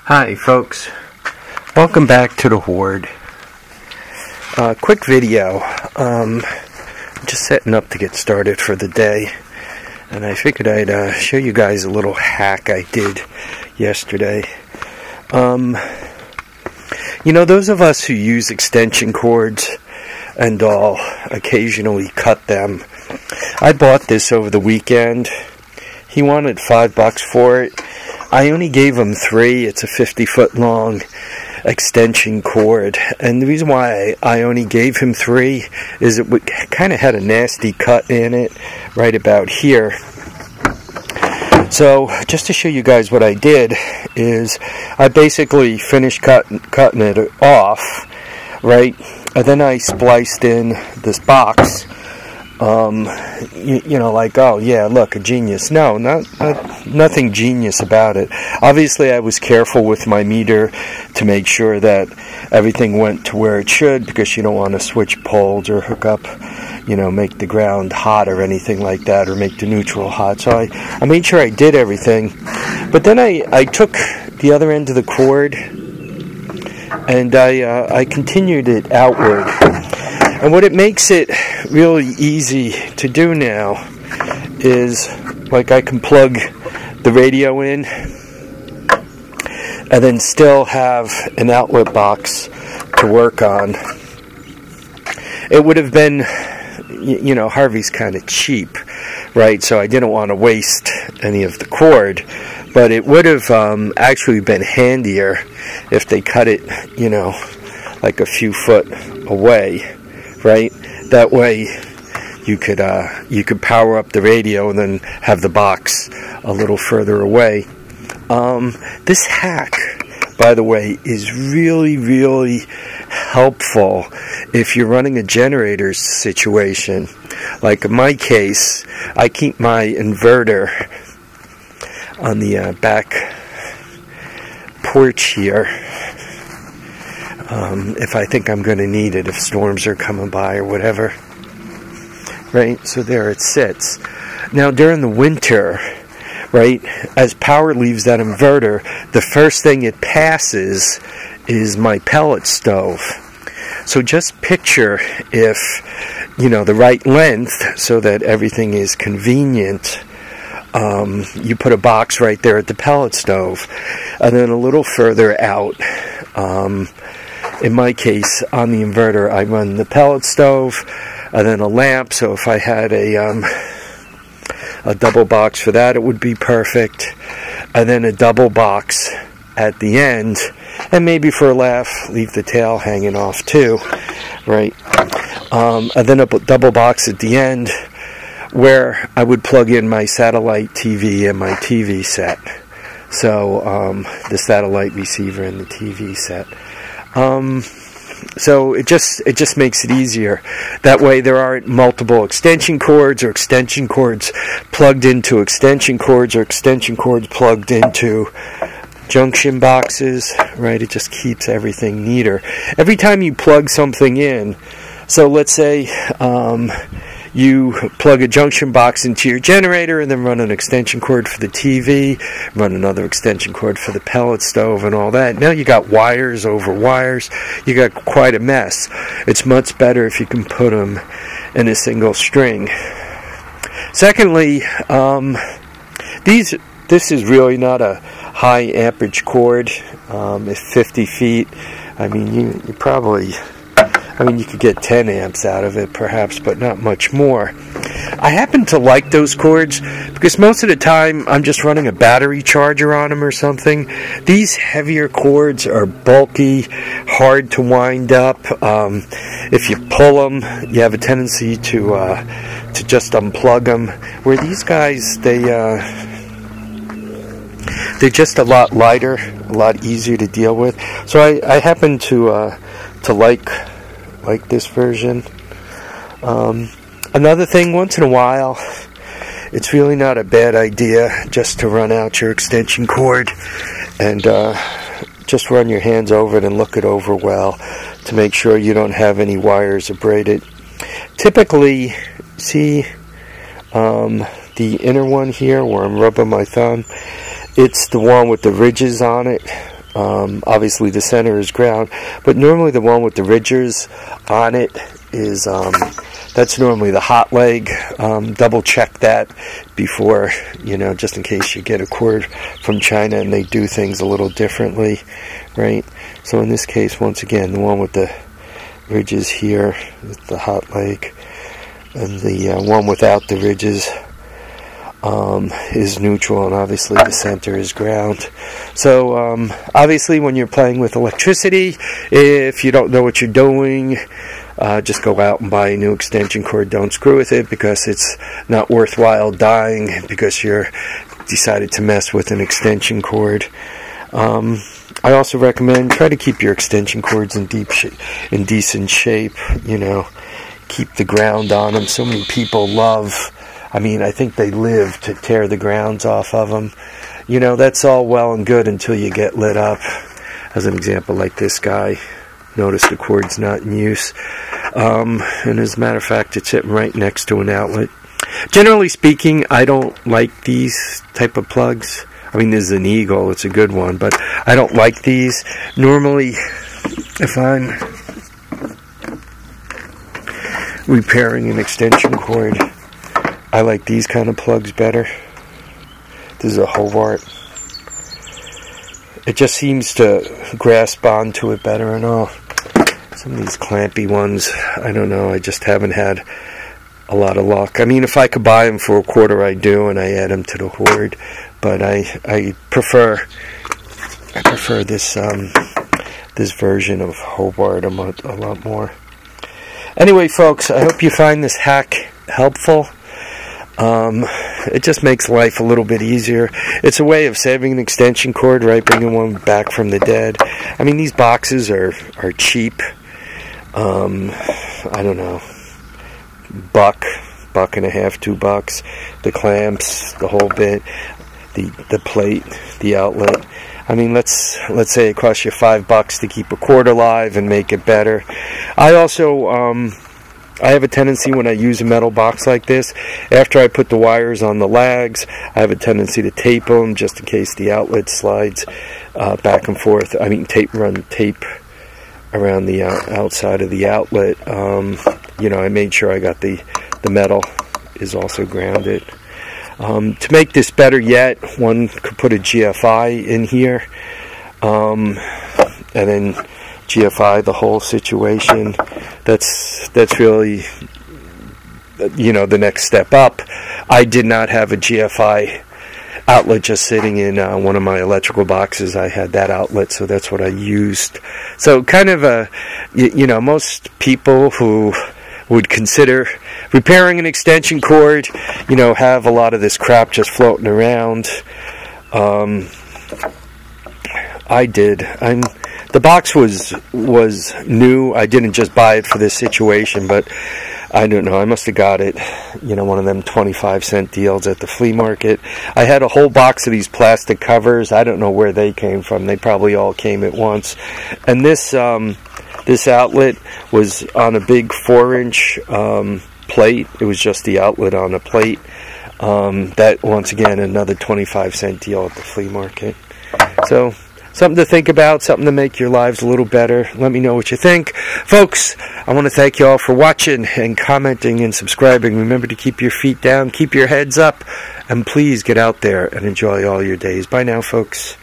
Hi folks, welcome back to the Hoard. Quick video. Just setting up to get started for the day, and I figured I'd show you guys a little hack I did yesterday. You know, those of us who use extension cords and all occasionally cut them. I bought this over the weekend. He wanted $5 for it. I only gave him 3. It's a 50-foot long extension cord, and the reason why I only gave him 3 is it kind of had a nasty cut in it right about here. So just to show you guys what I did is I basically finished cutting it off, right, and then I spliced in this box. You know, like, oh yeah, look, a genius. No, nothing genius about it. Obviously, I was careful with my meter to make sure that everything went to where it should, because you don't want to switch poles or hook up, you know, make the ground hot or anything like that, or make the neutral hot. So I made sure I did everything. But then I took the other end of the cord and I continued it outward. And what it makes it really easy to do now is, like, I can plug the radio in and then still have an outlet box to work on. It would have been, you know, Harvey's kind of cheap, right? So I didn't want to waste any of the cord, but it would have actually been handier if they cut it, you know, like a few foot away. Right, that way you could power up the radio and then have the box a little further away. This hack, by the way, is really helpful if you're running a generator situation. Like in my case, I keep my inverter on the back porch here. If I think I'm going to need it, if storms are coming by or whatever. Right? So there it sits. Now during the winter, right, as power leaves that inverter, the first thing it passes is my pellet stove. So just picture if, you know, the right length so that everything is convenient. You put a box right there at the pellet stove, and then a little further out, in my case, on the inverter, I run the pellet stove and then a lamp. So if I had a double box for that, it would be perfect. And then a double box at the end, and maybe for a laugh, leave the tail hanging off too, right? And then a double box at the end where I would plug in my satellite TV and my TV set. So the satellite receiver and the TV set. So it just makes it easier. That way there aren't multiple extension cords, or extension cords plugged into extension cords, or extension cords plugged into junction boxes, right? It just keeps everything neater. Every time you plug something in, so let's say you plug a junction box into your generator and then run an extension cord for the TV, run another extension cord for the pellet stove and all that. Now you got wires over wires. You got quite a mess. It's much better if you can put them in a single string. Secondly, this is really not a high amperage cord. If 50 feet, I mean, you probably... I mean, you could get 10 amps out of it, perhaps, but not much more. I happen to like those cords because most of the time I'm just running a battery charger on them or something. These heavier cords are bulky, hard to wind up. If you pull them, you have a tendency to just unplug them. Where these guys, they're just a lot lighter, a lot easier to deal with. So I happen to like this version. Another thing, once in a while, it's really not a bad idea just to run out your extension cord and just run your hands over it and look it over well to make sure you don't have any wires abraded. Typically, see the inner one here where I'm rubbing my thumb, it's the one with the ridges on it. Obviously the center is ground, but normally the one with the ridges on it is that's normally the hot leg. Double check that before, just in case you get a cord from China and they do things a little differently, right? So in this case, once again, the one with the ridges here is the hot leg, and the one without the ridges is neutral, and obviously the center is ground. So obviously when you're playing with electricity, if you don't know what you're doing, just go out and buy a new extension cord. Don't screw with it, because it's not worthwhile dying because you're decided to mess with an extension cord. I also recommend try to keep your extension cords in decent shape. Keep the ground on them. So many people I think they live to tear the grounds off of them. That's all well and good until you get lit up. As an example, like this guy, notice the cord's not in use. And as a matter of fact, it's sitting right next to an outlet. Generally speaking, I don't like these type of plugs. I mean, this is an Eagle, it's a good one, but I don't like these. Normally, if I'm repairing an extension cord, I like these kind of plugs better. This is a Hobart. It just seems to grasp onto it better and all. Some of these clampy ones, I don't know, I just haven't had a lot of luck. I mean, if I could buy them for $1, I do, and I add them to the Hoard. But I prefer this this version of Hobart a lot more. Anyway, folks, I hope you find this hack helpful. It just makes life a little bit easier. It's a way of saving an extension cord, right? Bringing one back from the dead. I mean, these boxes are cheap. I don't know, $1.50, $2. The clamps, the whole bit, the plate, the outlet. I mean, let's say it costs you $5 to keep a cord alive and make it better. I also I have a tendency when I use a metal box like this, after I put the wires on the lags, I have a tendency to tape them just in case the outlet slides back and forth. I mean, run tape around the outside of the outlet. I made sure I got the metal is also grounded. To make this better yet, one could put a GFI in here, and then GFI the whole situation. That's really, the next step up. I did not have a GFI outlet just sitting in one of my electrical boxes. I had that outlet, so that's what I used. So kind of most people who would consider repairing an extension cord, have a lot of this crap just floating around. I did. The box was new. I didn't just buy it for this situation, but I don't know. I must have got it, one of them 25-cent deals at the flea market. I had a whole box of these plastic covers. I don't know where they came from. They probably all came at once. And this outlet was on a big 4-inch plate. It was just the outlet on a plate. That, once again, another 25-cent deal at the flea market. So, something to think about, something to make your lives a little better. Let me know what you think. Folks, I want to thank you all for watching and commenting and subscribing. Remember to keep your feet down, keep your heads up, and please get out there and enjoy all your days. Bye now, folks.